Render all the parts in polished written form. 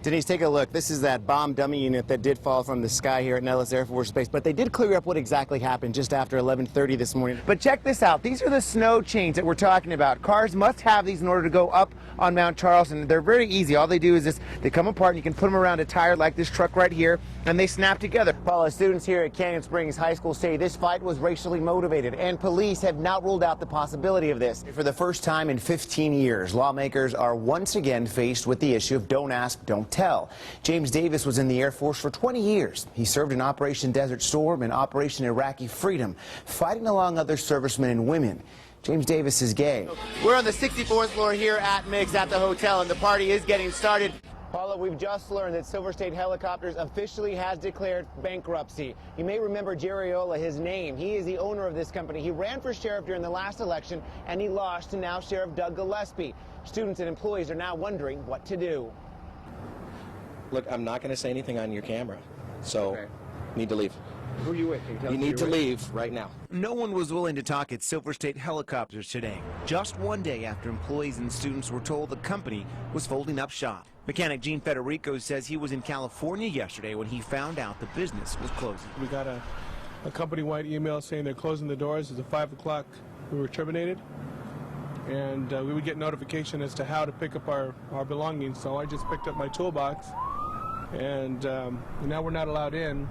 Denise, take a look. This is that bomb dummy unit that did fall from the sky here at Nellis Air Force Base, but they did clear up what exactly happened just after 11:30 this morning. But check this out. These are the snow chains that we're talking about. Cars must have these in order to go up on Mount Charleston. They're very easy. All they do is this, they come apart and you can put them around a tire like this truck right here, and they snap together. Paula, students here at Canyon Springs High School say this fight was racially motivated, and police have not ruled out the possibility of this. For the first time in 15 years, lawmakers are once again faced with the issue of don't ask, don't tell. James Davis was in the Air Force for 20 years. He served in Operation Desert Storm and Operation Iraqi Freedom, fighting along other servicemen and women. James Davis is gay. We're on the 64th floor here at Mix at the hotel, and the party is getting started. Paula, we've just learned that Silver State Helicopters officially has declared bankruptcy. You may remember Jerry Ola, his name. He is the owner of this company. He ran for sheriff during the last election, and he lost to now Sheriff Doug Gillespie. Students and employees are now wondering what to do. Look, I'm not going to say anything on your camera, so okay. Need to leave. Who are you with? You need to leave right now. No one was willing to talk at Silver State Helicopters today, just one day after employees and students were told the company was folding up shop. Mechanic Gene Federico says he was in California yesterday when he found out the business was closing. We got a company-wide email saying they're closing the doors. At 5 o'clock, we were terminated, and we would get notification as to how to pick up our belongings. So I just picked up my toolbox, and now we're not allowed in.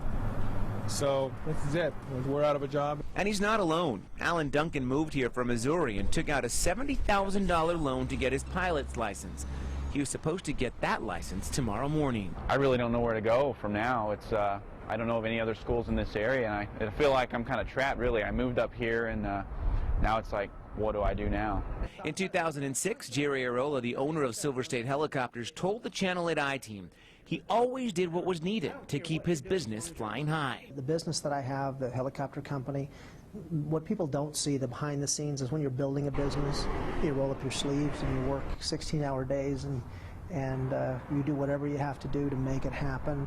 So this is it. We're out of a job. And he's not alone. Alan Duncan moved here from Missouri and took out a $70,000 loan to get his pilot's license. He was supposed to get that license tomorrow morning. I really don't know where to go from now. It's I don't know of any other schools in this area, and I feel like I'm kind of trapped, really. I moved up here, and now it's like, what do I do now? In 2006, Jerry Arola, the owner of Silver State Helicopters, told the Channel 8 I-Team he always did what was needed to keep his business flying high. The business that I have, the helicopter company, what people don't see, the behind the scenes, is when you're building a business, you roll up your sleeves and you work 16-hour days and you do whatever you have to do to make it happen.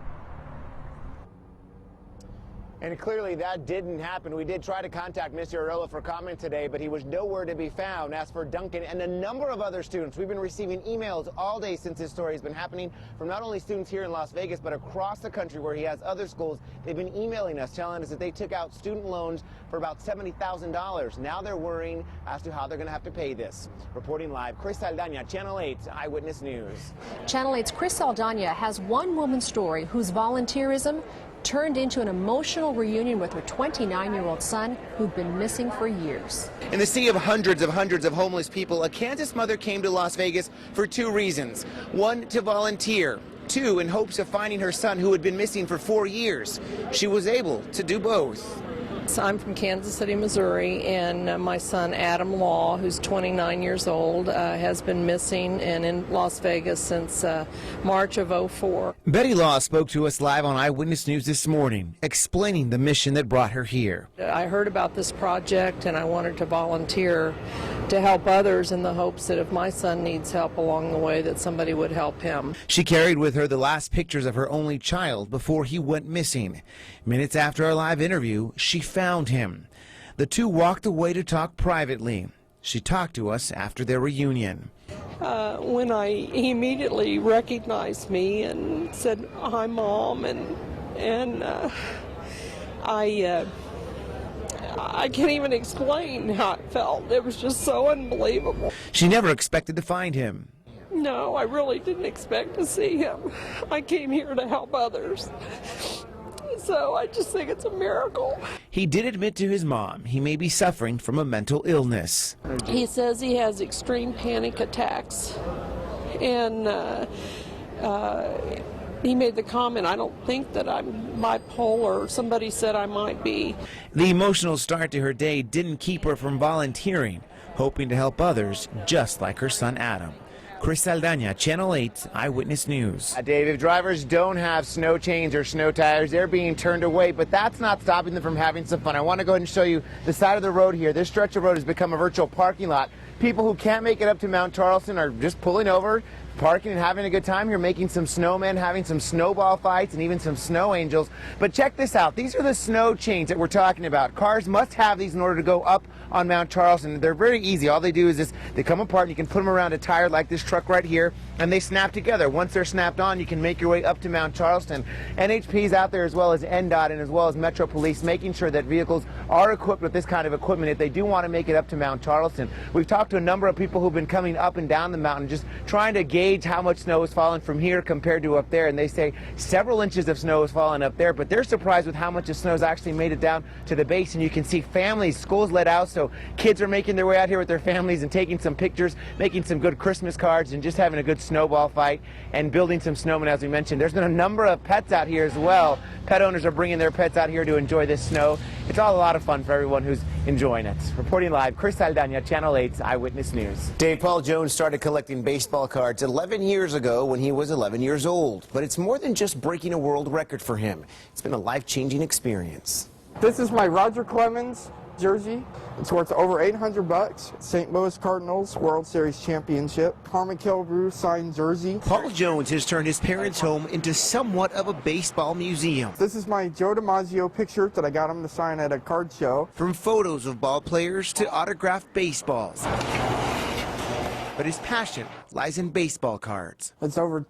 And clearly that didn't happen. We did try to contact Mr. Arola for comment today, but he was nowhere to be found. As for Duncan and a number of other students, we've been receiving emails all day since this story has been happening from not only students here in Las Vegas, but across the country where he has other schools. They've been emailing us, telling us that they took out student loans for about $70,000. Now they're worrying as to how they're going to have to pay this. Reporting live, Chris Saldaña, Channel 8 Eyewitness News. Channel 8's Chris Saldaña has one woman's story whose volunteerism turned into an emotional reunion with her 29-year-old son who'd been missing for years. In the sea of hundreds of homeless people, a Kansas mother came to Las Vegas for two reasons. One, to volunteer. Two, in hopes of finding her son who had been missing for 4 years. She was able to do both. So I'm from Kansas City, Missouri, and my son Adam Law, who's 29 years old, has been missing and in Las Vegas since March of '04. Betty Law spoke to us live on Eyewitness News this morning, explaining the mission that brought her here. I heard about this project and I wanted to volunteer to help others in the hopes that if my son needs help along the way, that somebody would help him. She carried with her the last pictures of her only child before he went missing. Minutes after our live interview, she found him. The two walked away to talk privately. She talked to us after their reunion. When he immediately recognized me and said, "Hi, Mom," and I can't even explain how it felt. It was just so unbelievable. She never expected to find him. No, I really didn't expect to see him. I came here to help others. So I just think it's a miracle. He did admit to his mom he may be suffering from a mental illness. He says he has extreme panic attacks. And he made the comment, "I don't think that I'm bipolar." Somebody said I might be. The emotional start to her day didn't keep her from volunteering, hoping to help others just like her son Adam. Chris Saldaña, Channel 8 Eyewitness News. Dave, if drivers don't have snow chains or snow tires, they're being turned away, but that's not stopping them from having some fun. I want to go ahead and show you the side of the road here. This stretch of road has become a virtual parking lot. People who can't make it up to Mount Charleston are just pulling over, parking and having a good time here, making some snowmen, having some snowball fights, and even some snow angels. But check this out. These are the snow chains that we're talking about. Cars must have these in order to go up on Mount Charleston. They're very easy. All they do is they come apart, and you can put them around a tire like this truck right here, and they snap together. Once they're snapped on, you can make your way up to Mount Charleston. NHP's out there, as well as NDOT and as well as Metro Police, making sure that vehicles are equipped with this kind of equipment if they do want to make it up to Mount Charleston. We've talked to a number of people who've been coming up and down the mountain, just trying to gauge how much snow is falling from here compared to up there, and they say several inches of snow is falling up there, but they're surprised with how much the snow's actually made it down to the base. And you can see families, schools let out, so kids are making their way out here with their families and taking some pictures, making some good Christmas cards, and just having a good snowball fight and building some snowmen, as we mentioned. There's been a number of pets out here as well. Pet owners are bringing their pets out here to enjoy this snow. It's all a lot of fun for everyone who's enjoying it. Reporting live, Chris Saldaña, Channel 8's Eyewitness News. Dave, Paul Jones started collecting baseball cards 11 years ago when he was 11 years old. But it's more than just breaking a world record for him. It's been a life-changing experience. This is my Roger Clemens jersey. It's worth over $800. St. Louis Cardinals World Series Championship. Carmen Kilbrew signed jersey. Paul Jones has turned his parents' home into somewhat of a baseball museum. This is my Joe DiMaggio picture that I got him to sign at a card show. From photos of ball players to autographed baseballs. But his passion lies in baseball cards. It's over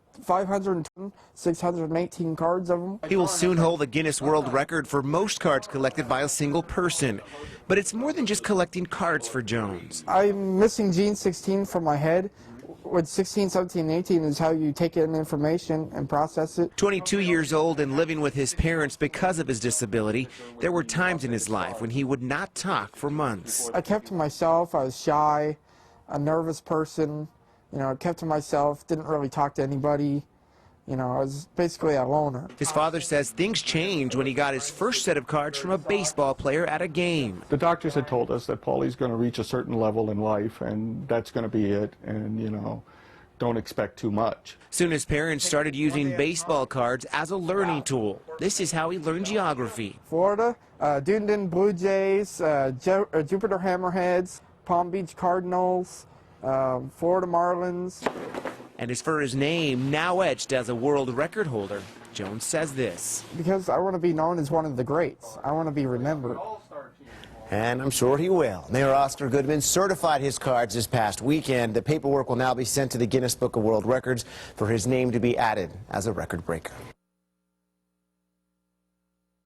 618 cards of them. He will soon hold the Guinness World Record for most cards collected by a single person. But it's more than just collecting cards for Jones. I'm missing gene 16 from my head. With 16, 17, 18 is how you take in information and process it. 22 years old and living with his parents because of his disability, there were times in his life when he would not talk for months. I kept to myself. I was shy, a nervous person. You know, I kept to myself, didn't really talk to anybody. You know, I was basically a loner. His father says things changed when he got his first set of cards from a baseball player at a game. The doctors had told us that Paulie's going to reach a certain level in life, and that's going to be it, and, you know, don't expect too much. Soon his parents started using baseball cards as a learning tool. This is how he learned geography. Florida, Dunedin Blue Jays, Jupiter Hammerheads, Palm Beach Cardinals, Florida Marlins. And as for his name, now etched as a world record holder, Jones says this. Because I want to be known as one of the greats. I want to be remembered. And I'm sure he will. Mayor Oscar Goodman certified his cards this past weekend. The paperwork will now be sent to the Guinness Book of World Records for his name to be added as a record breaker.